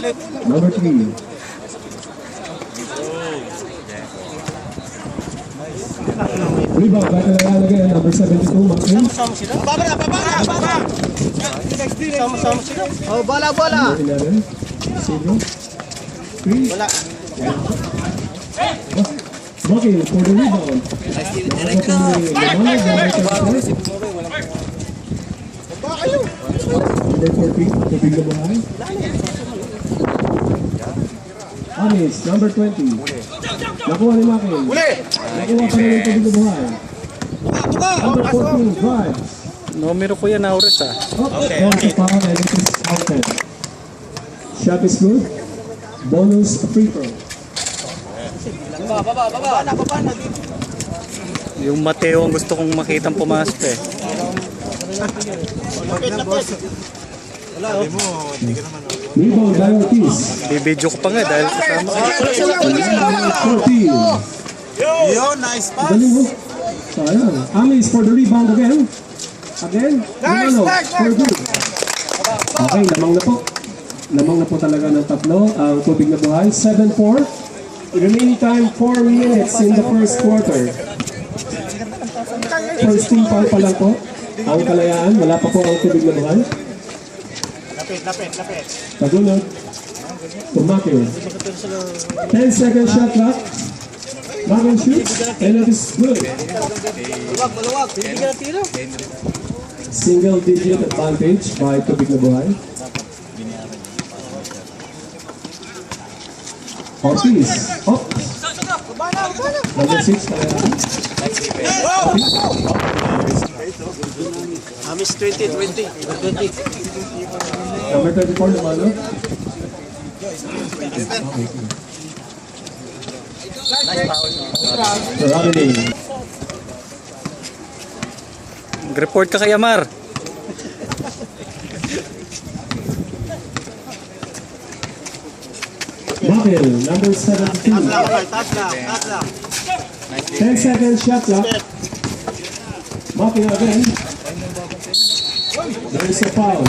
Number 3. Rebound by Kalayaan again. Number 72, Maxim. Oh, bola. Number 11, Isidro. 3. Bakil for the rebound. Number 14, Tubig na Buhay. Anis, number 20. Nakuha ni Makil. Nakuha pa rin yung Tubig na Buhay. Number 14, drive. Numero ko yan, Auris ah. Okay. Shot is good. Bonus free throw. Baba na. Yung Mateo ang gusto kong makitang pumasok eh. Rebound by Ortiz. Bibidyo ko pa nga dahil kasama ko. 14. Yo, nice pass. Galing mo. So, ayan. Amis for the rebound again. Romano, for good. Okay, lamang na po. Lamang na po talaga ng tatlo. Ang Tubig na Buhay. 7-4. Remaining time, 4 minutes in the first quarter. First team foul pa lang po. Ang Kalayaan, wala pa po ang Tubig na Buhay. Lapit. Tagunod. Tumakil. 10 second shot clock. Marvin shoots, and it is good. Maluwag. Bibigyan ng tiro. Single digit advantage by Tubig na Buhay. Ortiz. Oh. Number 6. Amis 20. Number 34, Romano. Robin. Report ka kay Amar. Makil, number 17. Taas lang. 10 second shot clock. Makil again. There is a foul.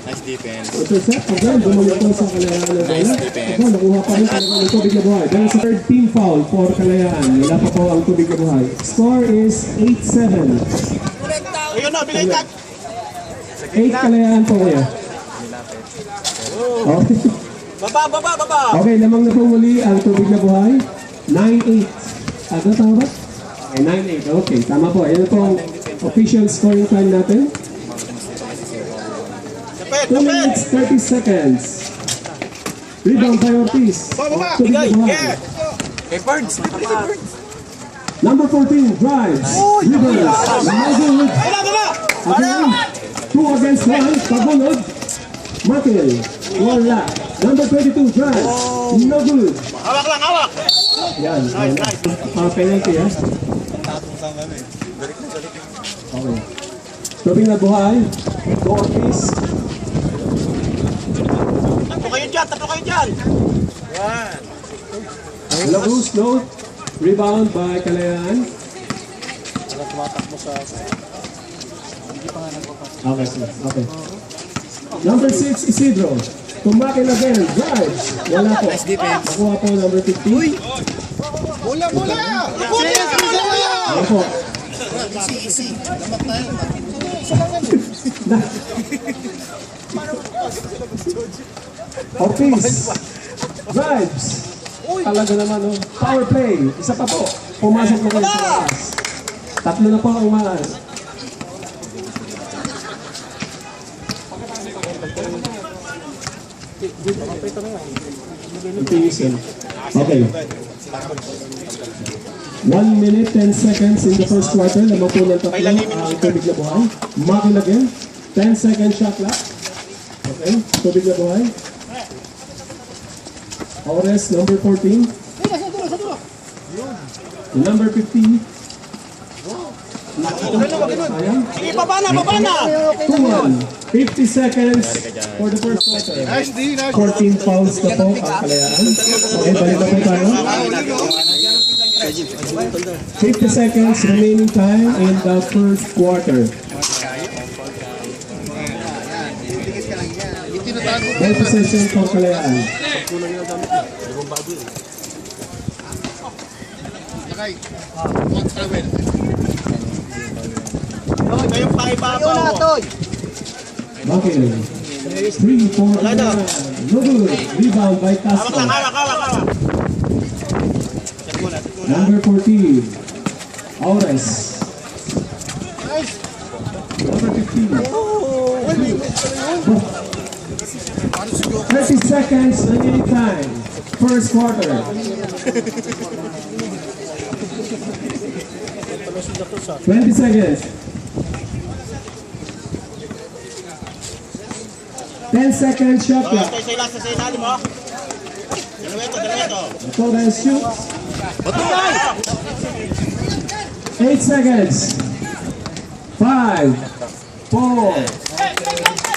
Nice defense. Intercept again, bumalik po sa Kalayaan. Nice defense. Ito, nakuha pa rin talaga ng Tubig na Buhay. There is a third team foul for Kalayaan. Wala pa po ang Tubig na Buhay. Score is 8-7. Ayun na, bigay tag. 8 Kalayaan po kuya. Okay. Baba. Okay, lamang na po muli ang Tubig na Buhay. 9-8. Ano tama ba? Okay, 9-8. Okay, tama po. Ayan po ang official scoring time natin. 2 minutes, 30 seconds. Rebound by Ortiz. Tubig na Buhay. Hey, Birds. Number 14 drives. Rebounds. Again, 2 against 1. Pabunod. Makil. Wala. Number 22 drives. No good. Hawak. Yan. Penalty ha. Okay. Tubig na Buhay. To Ortiz. Tatlo kayo dyan. Loose note. Rebound by Kalayaan. Okay, sir. Okay. Number 6, Isidro. Tumakil again. Drives. Wala po. Nice defense. Nakuha po number 50. Bola. Ano po? Ortiz. Drives. Talaga naman, oh. Power play. Isa pa po. Pumasok na kayo sa taas. Tatlo na po ang maas. Okay. 1 minute, 10 seconds in the first quarter. Lamang po ng tatlo ang Tubig na Buhay. Makil again. 10 second shot clock. Okay. Tubig na Buhay. Ores, number 14. Number 50. Sayang. Sige, baba na. 2-1. 50 seconds for the first quarter. 14 fouls na po ang Kalayaan. Okay, balik na po tayo. 50 seconds remaining time in the first quarter. Ball possession for Kalayaan. Toy, kayong paibabaw mo. Okay. 3, 4, Wala na. no good. Rebound by Hawak Castro. lang, hawak. Set muna. Number 14, Aures. Number 15. 30 seconds remaining time. First quarter. Twenty seconds. 10 seconds shot Toy, clock. toy, sa ilas, sa ilalim mo. Dalawa ito. Throw and shoot. 8 seconds. 5, 4,